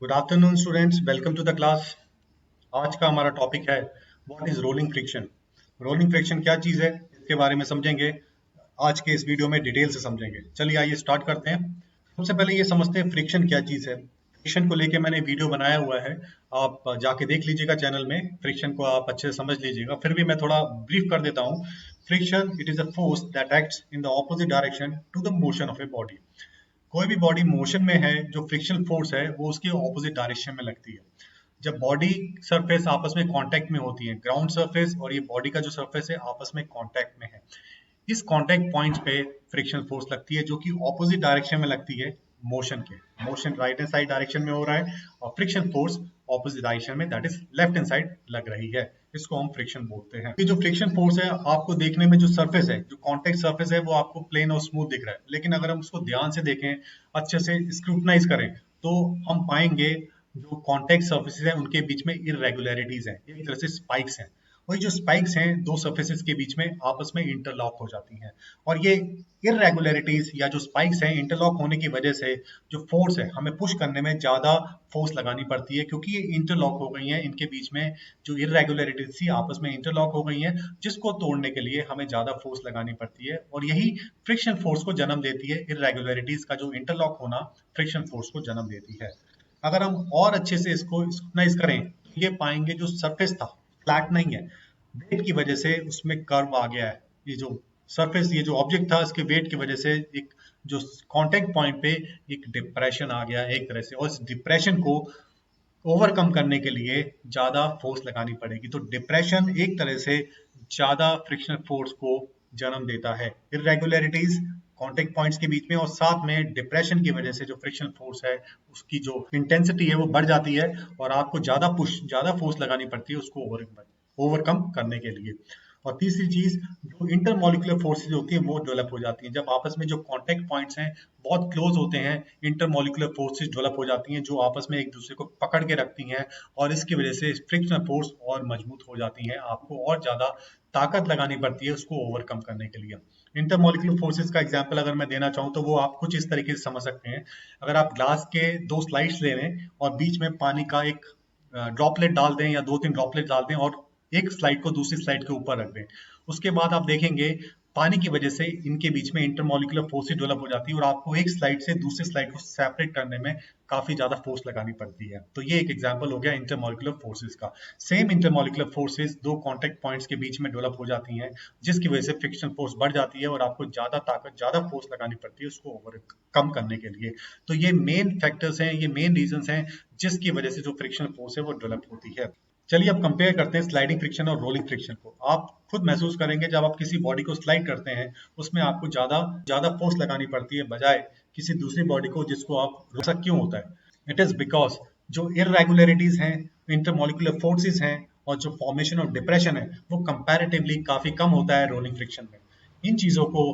Good afternoon students, welcome to the class. आज का हमारा टॉपिक है what is rolling friction. Rolling friction क्या चीज़ है, इसके बारे में समझेंगे। आज के इस वीडियो में डिटेल से समझेंगे। चलिए आइए स्टार्ट करते हैं। सबसे पहले ये समझते हैं फ्रिक्शन क्या चीज़ है। फ्रिक्शन को लेके मैंने वीडियो बनाया हुआ है, आप जाके देख लीजिएगा चैनल में। फ्रिक्शन को आप अच्छे से समझ लीजिएगा, फिर भी मैं थोड़ा ब्रीफ कर देता हूँ। Friction it is a force that acts in the opposite direction to the motion of a body. कोई भी बॉडी मोशन में है, जो फ्रिक्शन फोर्स है वो उसके ऑपोजिट डायरेक्शन में लगती है। जब बॉडी सरफेस आपस में कांटेक्ट में होती है, ग्राउंड सरफेस और ये बॉडी का जो सरफेस है आपस में कांटेक्ट में है, इस कांटेक्ट पॉइंट्स पे फ्रिक्शन फोर्स लगती है, जो कि ऑपोजिट डायरेक्शन में लगती है मोशन के। Motion right hand side direction में हो रहा है और फ्रिक्शन फोर्स ऑपोजिट डायरेक्शन में, that is left hand side लग रही है। इसको हम फ्रिक्शन बोलते हैं। ये जो फ्रिक्शन फोर्स है, आपको देखने में जो सरफेस है, जो कांटेक्ट सरफेस है, वो आपको प्लेन और स्मूथ दिख रहा है, लेकिन अगर हम उसको ध्यान से देखें, अच्छे से स्क्रूटनाइज करें, तो हम पाएंगे जो कांटेक्ट सर्फेसेस हैं उनके बीच में इरेगुलरिटीज हैं, एक तरह से स्पाइक्स हैं। और ये जो स्पाइक्स हैं दो सरफेसेस के बीच में आपस में इंटरलॉक हो जाती हैं। और ये इरेगुलरिटीज या जो स्पाइक्स हैं इंटरलॉक होने की वजह से जो फोर्स है हमें पुश करने में ज्यादा फोर्स लगानी पड़ती है, क्योंकि ये इंटरलॉक हो गई हैं। इनके बीच में जो इरेगुलरिटीज थी आपस में इंटरलॉक हो गई हैं, जिसको तोड़ने के लिए हमें ज्यादा फोर्स लगानी पड़ती है। और यही फ्रिक्शन फोर्स को जन्म देती है। इरेगुलरिटीज का जो इंटरलॉक होना फ्रिक्शन फोर्स को जन्म देती है। अगर हम और अच्छे से इसको स्क्रूटनाइज करें, तो ये पाएंगे जो सरफेस था फ्लैट नहीं है, वेट की वजह से उसमें कर्व आ गया है। ये जो सरफेस, ये जो ऑब्जेक्ट था, इसके वेट की वजह से एक जो कांटेक्ट पॉइंट पे एक डिप्रेशन आ गया एक तरह से, और इस डिप्रेशन को ओवरकम करने के लिए ज्यादा फोर्स लगानी पड़ेगी। तो डिप्रेशन एक तरह से ज्यादा फ्रिक्शनल फोर्स को जन्म देता है। इरेगुलरिटीज कांटेक्ट पॉइंट्स के बीच में और साथ में डिप्रेशन की वजह से जो फ्रिक्शनल फोर्स है उसकी जो इंटेंसिटी है वो बढ़ जाती है, और आपको ज्यादा फोर्स लगानी पड़ती है उसको ओवरकम करने के लिए। और तीसरी चीज, जो इंटरमोलिकुलर फोर्सेज होती है वो डेवलप हो जाती है। जब आपस में जो कांटेक्ट पॉइंट्स हैं बहुत क्लोज होते हैं, इंटरमोलिकुलर फोर्सेज डेवलप हो जाती हैं, जो आपस में एक दूसरे को पकड़ के रखती हैं, और इसकी वजह से फ्रिक्शनल फोर्स और मजबूत हो जाती हैं। आपको और ज्यादा ताकत लगानी पड़ती है उसको ओवरकम करने के लिए। इंटरमोलिकुलर फोर्सेज का एग्जांपल अगर मैं देना चाहूँ तो वो आप कुछ इस तरीके से समझ सकते हैं। अगर आप ग्लास के दो स्लाइड्स ले लें और बीच में पानी का एक ड्रॉपलेट डाल दें या दो तीन ड्रॉपलेट डाल दें और एक स्लाइड को दूसरी स्लाइड के ऊपर रख दें, उसके बाद आप देखेंगे पानी की वजह से इनके बीच में इंटरमोलिकुलर फोर्सेज डेवलप हो जाती है, और आपको एक स्लाइड से दूसरी स्लाइड को सेपरेट करने में काफी ज्यादा फोर्स लगानी पड़ती है। तो ये एक एग्जांपल हो गया इंटरमोलिकुलर फोर्सेज का। सेम इंटरमोलिकुलर फोर्सेज दो कांटेक्ट पॉइंट्स के बीच में डेवलप हो जाती हैं, जिसकी वजह से फ्रिक्शन फोर्स बढ़ जाती है और आपको ज्यादा ताकत, ज्यादा फोर्स लगानी पड़ती है उसको ओवरकम करने के लिए। तो ये मेन फैक्टर्स हैं, ये मेन रीजंस हैं जिसकी वजह से जो फ्रिक्शन फोर्स है वो डेवलप होती है। चलिए अब कंपेयर करते हैं स्लाइडिंग फ्रिक्शन और रोलिंग फ्रिक्शन को। आप खुद महसूस करेंगे जब आप किसी बॉडी को स्लाइड करते हैं, उसमें आपको ज्यादा ज्यादा फोर्स लगानी पड़ती है बजाय किसी दूसरी बॉडी को जिसको आप ऐसा क्यों होता है? इट इज बिकॉज जो इरेगुलरिटीज हैं, इंटरमोलिकुलर फोर्सेस हैं, और जो फॉर्मेशन ऑफ डिप्रेशन है वो कंपैरेटिवली काफी कम होता है रोलिंग फ्रिक्शन में। इन चीजों को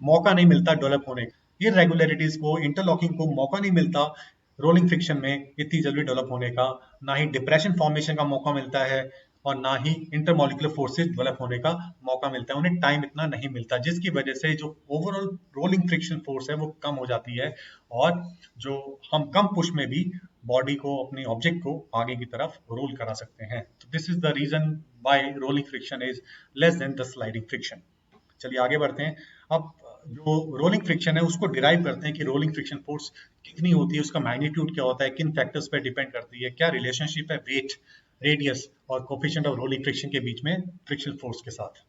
मौका नहीं मिलता डेवलप होने का। इरेगुलरिटीज को, इंटरलॉकिंग को मौका नहीं मिलता रोलिंग फ्रिक्शन में इतनी जल्दी डेवलप होने का। ना ही डिप्रेशन फॉर्मेशन का मौका मिलता है, और ना ही इंटरमोलिकुलर फोर्सेज डेवलप होने का मौका मिलता है। उन्हें टाइम इतना नहीं मिलता, जिसकी वजह से जो ओवरऑल रोलिंग फ्रिक्शन फोर्स है वो कम हो जाती है, और जो हम कम पुश में भी बॉडी को, अपने ऑब्जेक्ट को आगे की तरफ रोल करा सकते हैं। तो this is the reason why rolling friction is less than the sliding friction. चलिए आगे बढ़ते हैं। अब जो रोलिंग फ्रिक्शन है उसको डिराइव करते हैं कि रोलिंग फ्रिक्शन फोर्स कितनी होती है, उसका मैग्नीट्यूड क्या होता है, किन फैक्टर्स पे डिपेंड करती है, क्या रिलेशनशिप है वेट, रेडियस और कोफिशिएंट ऑफ रोलिंग फ्रिक्शन के बीच में फ्रिक्शन फोर्स के साथ।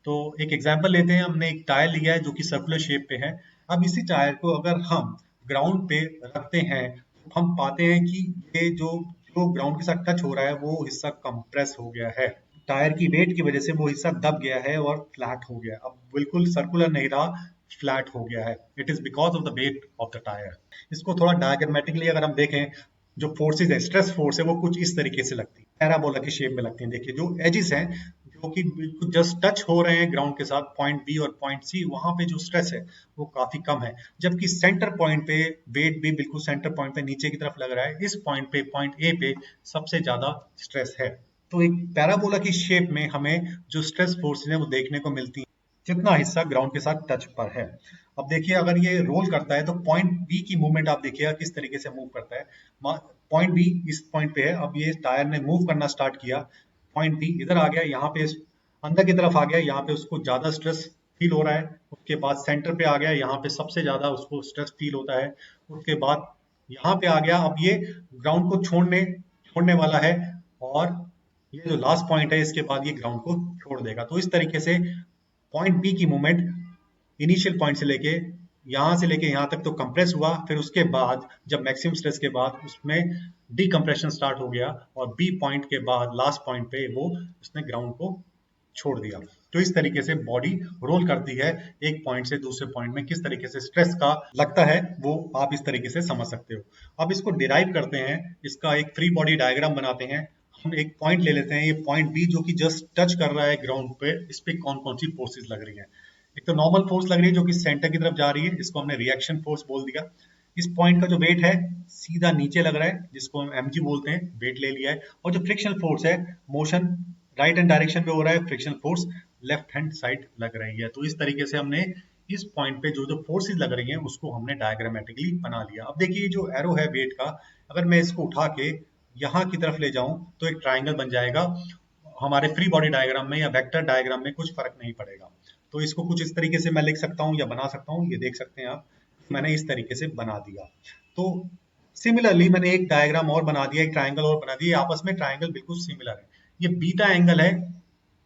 तो एक एग्जांपल लेते हैं। हमने एक टायर लिया है जो कि सर्कुलर शेप पे है। अब इसी टायर को अगर हम ग्राउंड पे रखते हैं, तो हम पाते हैं कि ये जो जो ग्राउंड के साथ टच हो रहा है वो हिस्सा कंप्रेस हो गया है। टायर की वेट की वजह से वो हिस्सा दब गया है और फ्लैट हो गया। अब बिल्कुल सर्कुलर नहीं रहा, फ्लैट हो गया है। It is because of the weight of the tyre. इसको थोड़ा डायग्रामेटिकली अगर हम देखें, जो फोर्सेज है, स्ट्रेस फोर्स है, वो कुछ इस तरीके से लगती है, पैराबोला की शेप में लगती है। देखिए जो एजिस हैं, जो कि बिल्कुल जस्ट टच हो रहे हैं ग्राउंड के साथ, पॉइंट बी और पॉइंट सी, वहां पे जो स्ट्रेस है वो काफी कम है। जबकि सेंटर पॉइंट पे वेट भी बिल्कुल सेंटर पॉइंट पे नीचे की तरफ लग रहा है। इस पॉइंट पे, पॉइंट ए पे सबसे ज्यादा स्ट्रेस है। तो एक पैराबोला की शेप में हमें जो स्ट्रेस फोर्सेज है वो देखने को मिलती है, जितना हिस्सा ग्राउंड के साथ टच पर है। अब देखिए अगर ये रोल करता है तो पॉइंट बी की मूवमेंट आप देखिएगा किस तरीके से मूव करता है। पॉइंट बी इस पॉइंट पे है, अब ये टायर ने मूव करना स्टार्ट किया, पॉइंट बी इधर आ गया, यहाँ पे अंदर की तरफ आ गया, यहाँ पे उसको ज्यादा स्ट्रेस फील हो रहा है, उसके बाद सेंटर पे आ गया, यहाँ पे सबसे ज्यादा उसको स्ट्रेस फील होता है, उसके बाद यहाँ पे आ गया, अब ये ग्राउंड को छोड़ने छोड़ने वाला है, और ये जो लास्ट पॉइंट है इसके बाद ये ग्राउंड को छोड़ देगा। तो इस तरीके से पॉइंट बी की मूवमेंट इनिशियल पॉइंट से लेके यहाँ तक तो कंप्रेस हुआ, फिर उसके बाद जब मैक्सिमम स्ट्रेस के बाद उसमें डीकम्प्रेशन स्टार्ट हो गया, और बी पॉइंट के बाद लास्ट पॉइंट पे वो उसने ग्राउंड को छोड़ दिया। तो इस तरीके से बॉडी रोल करती है, एक पॉइंट से दूसरे पॉइंट में किस तरीके से स्ट्रेस का लगता है वो आप इस तरीके से समझ सकते हो। अब इसको डिराइव करते हैं, इसका एक फ्री बॉडी डायग्राम बनाते हैं। हम एक पॉइंट ले लेते हैं, ये पॉइंट बी जो कि जस्ट टच कर रहा है ग्राउंड पे, इस पे कौन कौन सी फोर्सेस लग रही है। एक तो नॉर्मल फोर्स लग रही है जो कि सेंटर की तरफ जा रही है, इसको हमने रिएक्शन फोर्स बोल दिया। इस पॉइंट का जो वेट है सीधा नीचे लग रहा है, जिसको हम mg बोलते हैं, वेट ले लिया है। और जो फ्रिक्शनल फोर्स है, मोशन राइट हैंड डायरेक्शन पे हो रहा है, frictional force left hand side लग रही है। तो इस तरीके से हमने इस पॉइंट पे जो जो फोर्सेस लग रही हैं उसको हमने डायग्रामेटिकली बना लिया। अब देखिए जो एरो है वेट का, अगर मैं इसको उठा के यहाँ की तरफ ले जाऊं तो एक ट्राइंगल बन जाएगा। हमारे फ्री बॉडी डायग्राम में या वेक्टर डायग्राम में कुछ फर्क नहीं पड़ेगा। तो इसको कुछ इस तरीके से मैं लिख सकता हूँ या बना सकता हूँ, ये देख सकते हैं आप, मैंने इस तरीके से बना दिया। तो सिमिलरली मैंने एक डायग्राम और बना दिया, एक ट्राइंगल और बना दिया, आपस में ट्राइंगल बिल्कुल सिमिलर है। ये बीटा एंगल है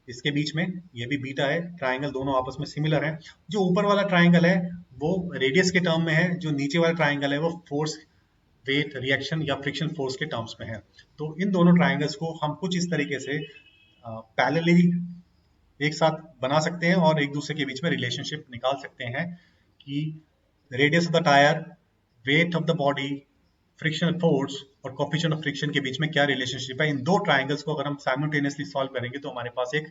इसके बीच में, ये भी बीटा है, ट्राइंगल दोनों आपस में सिमिलर है। जो ऊपर वाला ट्राइंगल है वो रेडियस के टर्म में है, जो नीचे वाला ट्राइंगल है वो फोर्स वेट रिएक्शन या फ्रिक्शन फोर्स के टर्म्स में है। तो इन दोनों ट्राइंगल्स को हम कुछ इस तरीके से पैरेलली एक साथ बना सकते हैं और एक दूसरे के बीच में रिलेशनशिप निकाल सकते हैं कि radius of the tyre, weight of the body, frictional force और कोफिशिएंट ऑफ फ्रिक्शन के बीच में क्या रिलेशनशिप है। इन दो ट्राइंगल्स को अगर हम साइमल्टेनियसली सॉल्व करेंगे तो हमारे पास एक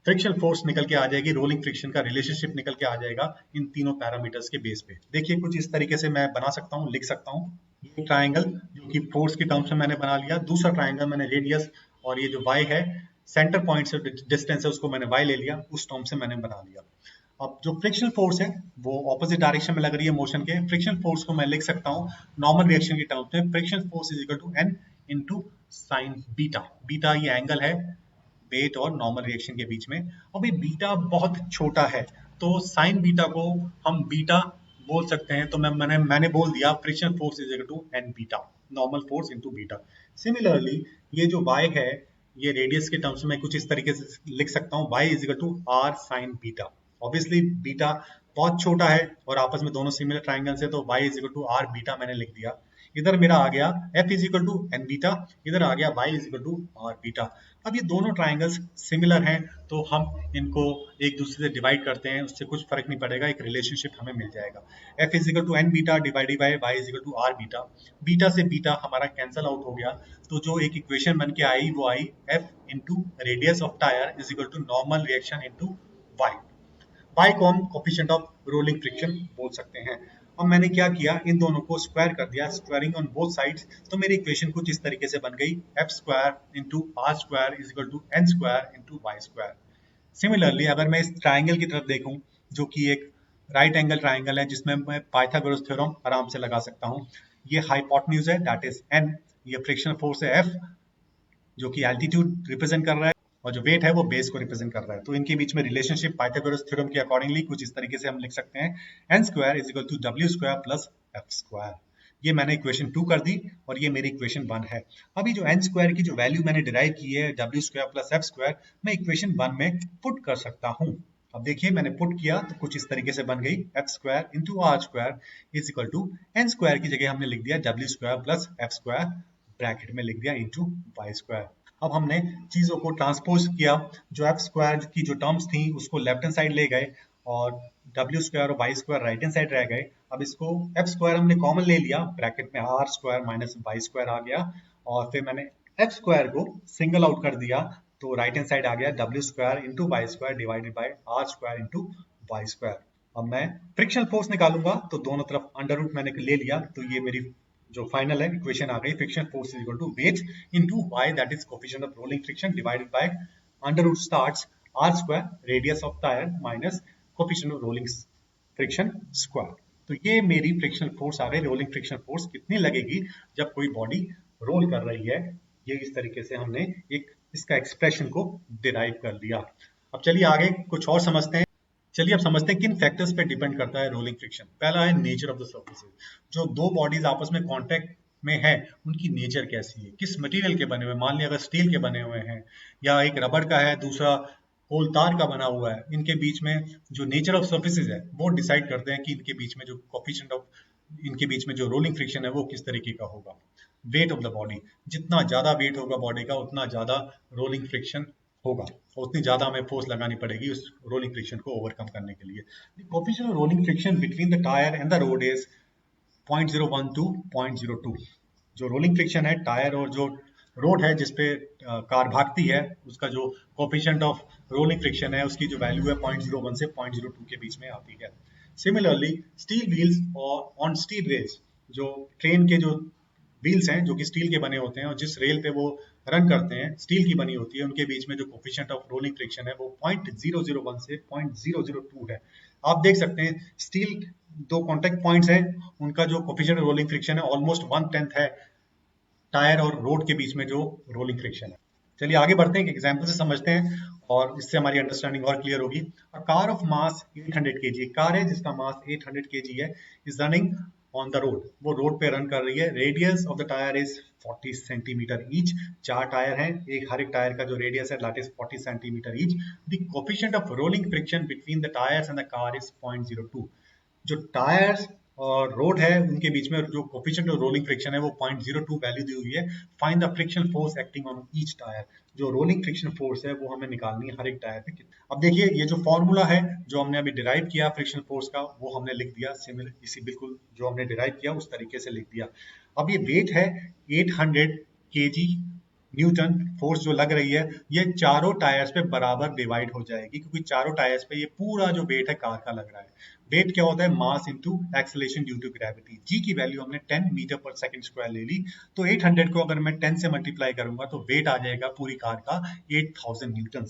फ्रिक्शन फोर्स निकल के आ जाएगी, रोलिंग फ्रिक्शन का रिलेशनशिप निकल के आ जाएगा इन तीनों पैरामीटर्स के बेस पे। देखिए कुछ इस तरीके से मैं बना सकता हूँ, लिख सकता हूँ। ये ट्राइंगल जो कि फोर्स के टर्म्स में मैंने बना लिया, दूसरा ट्राइंगल मैंने रेडियस और ये जो y है सेंटर पॉइंट से डिस्टेंस है उसको मैंने y ले लिया, उस टर्म से मैंने बना लिया। अब जो फ्रिक्शनल फोर्स है वो ऑपोजिट डायरेक्शन में लग रही है मोशन के, फ्रिक्शन फोर्स को मैं लिख सकता हूँ नॉर्मल रिएक्शन के टर्म्स में, friction force is equal to n into sine beta. Beta ये एंगल है वेट और नॉर्मल रिएक्शन के बीच में। अभी बीटा बहुत छोटा है तो साइन बीटा को हम बीटा बोल सकते हैं, तो मैंने बोल दिया friction force is equal to N beta, normal force into beta. Similarly ये जो y है ये रेडियस के टर्म्स में कुछ इस तरीके से लिख सकता हूँ, y is equal to R sine beta. Obviously beta बहुत छोटा है और आपस में दोनों सिमिलर ट्राइंगल्स है, तो y is equal to R beta मैंने लिख दिया। इधर मेरा आ गया f is equal to N beta, इधर आ गया y is equal to R beta. अब ये दोनों ट्राइंगल्स सिमिलर हैं तो हम इनको एक दूसरे से डिवाइड करते हैं, उससे कुछ फर्क नहीं पड़ेगा, एक रिलेशनशिप हमें मिल जाएगा। f is equal to N beta divided by y is equal to R beta. Beta से बीटा हमारा कैंसल आउट हो गया, तो जो एक इक्वेशन बन के आई वो आई f into radius of tire is equal to normal reaction into y। y को हम कोफिशिएंट ऑफ रोलिंग फ्रिक्शन बोल सकते हैं। अब मैंने क्या किया, इन दोनों को स्क्वायर कर दिया, स्क्वायरिंग ऑन बोथ साइड्स, तो मेरी इक्वेशन कुछ इस तरीके से बन गई, F square into R square is equal to N square into Y square. Similarly अगर मैं इस ट्राइंगल की तरफ देखूं जो कि एक राइट एंगल ट्राइंगल है जिसमें मैं पाइथागोरस थ्योरम आराम से लगा सकता हूं, ये हाइपोटेन्यूज है दैट इज एन, ये फ्रिक्शनल फोर्स है एफ जो कि एल्टीट्यूड रिप्रेजेंट कर रहा है, और जो वेट है वो बेस को रिप्रेजेंट कर रहा है। तो इनके बीच में रिलेशनशिप पाइथागोरस थ्योरम के अकॉर्डिंगली कुछ इस तरीके से हम लिख सकते हैं, N square is equal to W square plus F square. ये मैंने इक्वेशन 2 कर दी और ये मेरी इक्वेशन 1 है। अभी जो एन स्क्वायर की जो वैल्यू मैंने डिराइव की है W square plus F square, मैं इक्वेशन 1 में पुट कर सकता हूँ। अब देखिए मैंने पुट किया तो कुछ इस तरीके से बन गई, F square into R square is equal to N square की जगह हमने लिख दिया W square plus F square, bracket में लिख दिया इंटू वाई स्क्वायर। अब हमने चीजों को ट्रांसपोज किया, जो एफ स्क्वायर की जो टर्म्स थी उसको लेफ्ट हैंड साइड ले गए और डब्ल्यू स्क्वायर और Y square right hand side रह गए। अब इसको एफ स्क्वायर हमने कॉमन ले लिया, ब्रैकेट में r square minus y square आ गया, और फिर मैंने एफ स्क्वायर को सिंगल आउट कर दिया, तो राइट हैंड साइड आ गया डब्ल्यू square into Y square divided by r square into Y square. अब मैं फ्रिक्शन फोर्स निकालूंगा तो दोनों तरफ अंडर रूट मैंने ले लिया, तो ये मेरी जो फाइनल है इक्वेशन आ गई, friction force is equal to weight into y that is coefficient of rolling friction divided by under root starts r square radius of tire minus coefficient of rolling friction square. तो ये मेरी frictional force आ गई, rolling friction force कितनी लगेगी जब कोई body roll कर रही है। ये इस तरीके से हमने एक इसका एक्सप्रेशन को डिराइव कर लिया। अब चलिए आगे कुछ और समझते हैं। चलिए अब समझते हैं किन फैक्टर्स पे डिपेंड करता है रोलिंग फ्रिक्शन। पहला है नेचर ऑफ द सर्फेसेस। जो दो बॉडीज आपस में कांटेक्ट में है उनकी नेचर कैसी है, किस मटेरियल के बने हुए। मान लिया अगर स्टील के बने हुए हैं या एक रबड़ का है, दूसरा कोल तार का बना हुआ है, इनके बीच में जो नेचर ऑफ सर्फेसेस है वो डिसाइड करते हैं कि इनके बीच में जो कोफिशिएंट ऑफ इनके बीच में जो रोलिंग फ्रिक्शन है वो किस तरीके का होगा। वेट ऑफ द बॉडी, जितना ज्यादा वेट होगा बॉडी का उतना ज्यादा रोलिंग फ्रिक्शन होगा और उतनी ज्यादा हमें फोर्स लगानी पड़ेगी उस रोलिंग फ्रिक्शन को ओवरकम करने के लिए। The coefficient of rolling friction between the tire and the road is 0.01 to 0.02। जो रोलिंग फ्रिक्शन है टायर और जो रोड है जिसपे कार भागती है उसका जो कोएफिशिएंट ऑफ रोलिंग फ्रिक्शन है उसकी जो वैल्यू है 0.01 से 0.02 के बीच में आती है। सिमिलरली स्टील व्हील्स और ऑन स्टील रेल्स, जो ट्रेन के जो व्हील्स हैं जो कि स्टील के बने होते हैं और जिस रेल पे वो रन करते हैं स्टील की बनी होती है, उनके बीच में जो कोफिशिएंट ऑफ रोलिंग फ्रिक्शन है वो 0.001 से 0.002 है। आप देख सकते हैं स्टील दो कॉन्टेक्ट पॉइंट्स हैं, उनका जो कोफिशिएंट ऑफ रोलिंग फ्रिक्शन है ऑलमोस्ट 1/10 है टायर और रोड के बीच में जो रोलिंग फ्रिक्शन है। चलिए आगे बढ़ते हैं, एक एग्जांपल से समझते हैं और इससे हमारी अंडरस्टैंडिंग और क्लियर होगी। A car of mass 800 kg, car है जिसका मास 800 kg है, is running on the road, वो रोड पे रन कर रही है। Radius of the tyre is 40 centimetre each. चार टायर हैं, एक हर एक टायर का जो रेडियस है that is 40 centimetre each. The coefficient of rolling friction between the tyres and the car is 0.02। जो टायर्स और रोड है उनके बीच में जो कोफिशिएंट ऑफ रोलिंग फ्रिक्शन है वो 0.02 वैल्यू दी हुई है। Find the friction force acting on each tyre, जो रोलिंग फ्रिक्शन फोर्स है वो हमें निकालनी है हर एक टायर पे। अब देखिए ये जो फॉर्मूला है जो हमने अभी डिराइव किया फ्रिक्शन फोर्स का वो हमने लिख दिया, सिमिलर इसी बिल्कुल जो हमने डिराइव किया उस तरीके से लिख दिया। अब ये वेट है 800 kg न्यूटन, फोर्स जो लग रही है ये चारों टायर्स पे बराबर डिवाइड हो जाएगी क्योंकि चारों टायर्स पे ये पूरा जो वेट है कार का लग रहा है। वेट क्या होता है, mass into acceleration due to gravity. G की वैल्यू हमने 10 मीटर पर सेकंड स्क्वायर ले ली, तो 800 को अगर मैं 10 से मल्टीप्लाई करूंगा तो वेट आ जाएगा पूरी कार का 8000 न्यूटन।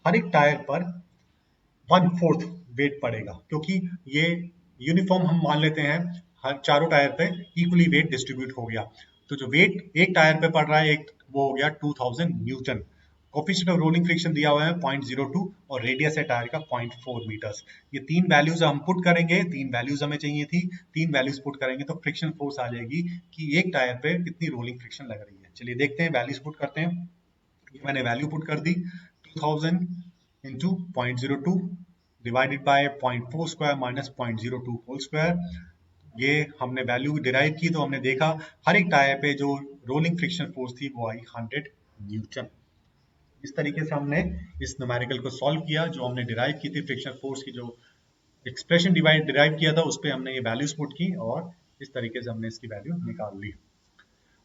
हर एक टायर पर 1/4 वेट पड़ेगा क्योंकि ये यूनिफॉर्म हम मान लेते हैं हर चारों टायर पे इक्वली वेट डिस्ट्रीब्यूट हो गया। तो जो वेट एक टायर पे पड़ रहा है एक वो हो गया 2000 Newton. Coefficient of rolling friction दिया हुआ है 0.02 और रेडियस है टायर का 0.4 मीटर्स। ये तीन वैल्यूज हम पुट करेंगे, तीन वैल्यूज हमें चाहिए थी, तीन वैल्यूज पुट करेंगे तो फ्रिक्शन फोर्स आ जाएगी कि एक टायर पे कितनी रोलिंग फ्रिक्शन लग रही है। चलिए देखते हैं वैल्यूज पुट करते हैं। ये मैंने वैल्यू पुट कर दी 2000 into 0.02 divided by 0.4 square minus 0.02 whole square. ये हमने वैल्यू डिराइव की तो हमने देखा हर एक टायर पे जो रोलिंग फ्रिक्शन फोर्स थी वो आई 100 न्यूटन। इस तरीके से हमने इस न्यूमेरिकल को सॉल्व किया जो हमने डिराइव की थी फ्रिक्शन फोर्स की, जो एक्सप्रेशन डिराइव किया था उस पर हमने ये वैल्यूज पुट की और इस तरीके से हमने इसकी वैल्यू निकाल ली।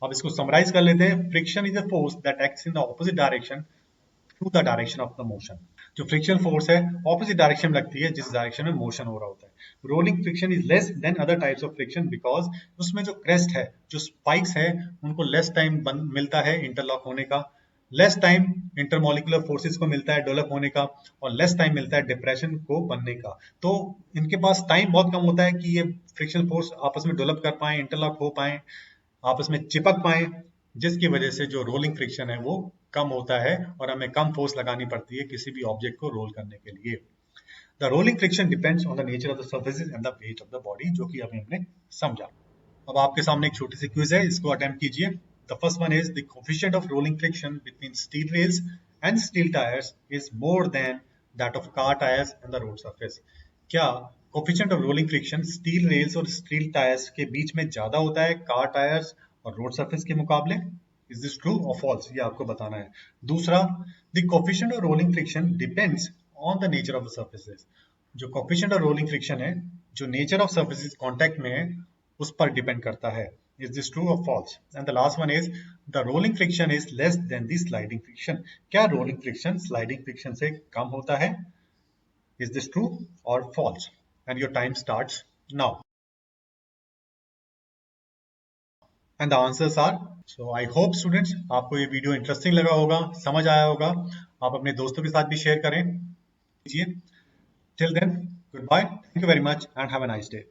अब इसको समराइज कर लेते हैं। Friction is a force that acts in the opposite direction through the direction of the motion. जो फ्रिक्शन फोर्स है ऑपोजिट डायरेक्शन में लगती है जिस डायरेक्शन में मोशन हो रहा होता है। Rolling friction is less then other types of friction because उसमें जो क्रेस्ट है जो स्पाइक्स है उनको लेस टाइम मिलता है इंटरलॉक होने का, लेस टाइम इंटरमोलिकुलर फोर्सेस को मिलता है डेवलप होने का और लेस टाइम मिलता है डिप्रेशन को बनने का। तो इनके पास टाइम बहुत कम होता है कि ये फ्रिक्शन फोर्स आपस में डेवलप कर पाए, इंटरलॉक हो पाए, आपस में चिपक पाए, जिसकी वजह से जो रोलिंग फ्रिक्शन है वो कम होता है और हमें कम फोर्स लगानी पड़ती है किसी भी ऑब्जेक्ट को रोल करने के लिए। The rolling friction depends on the nature of the surfaces and the weight of the body, जो कि अभी हमने समझा। अब आपके सामने एक छोटी सी क्विज है, इसको अटेम्प्ट कीजिए। The first one is the coefficient of rolling friction between steel rails and steel tyres is more than that of car tyres and the road surface. क्या coefficient of rolling friction steel rails और steel tyres के बीच में ज्यादा होता है car tyres और road surface के मुकाबले? इज दिस ट्रू और फॉल्स, ये आपको बताना है। दूसरा, the coefficient of rolling friction depends on the nature of the surfaces. जो कोएफिशिएंट ऑफ रोलिंग फ्रिक्शन है जो नेचर ऑफ सर्फेसेस कांटेक्ट में है उस पर डिपेंड करता है। इज दिस ट्रू और false? And the last one is the rolling friction is less than the sliding friction. क्या रोलिंग फ्रिक्शन स्लाइडिंग फ्रिक्शन से कम होता है? इज दिस ट्रू और false? And your time starts now. And the answers are, so I hope students आपको ये video interesting लगा होगा, समझ आया होगा। आप अपने दोस्तों के साथ भी शेयर करें कीजिए। Till then, goodbye, thank you very much and have a nice day.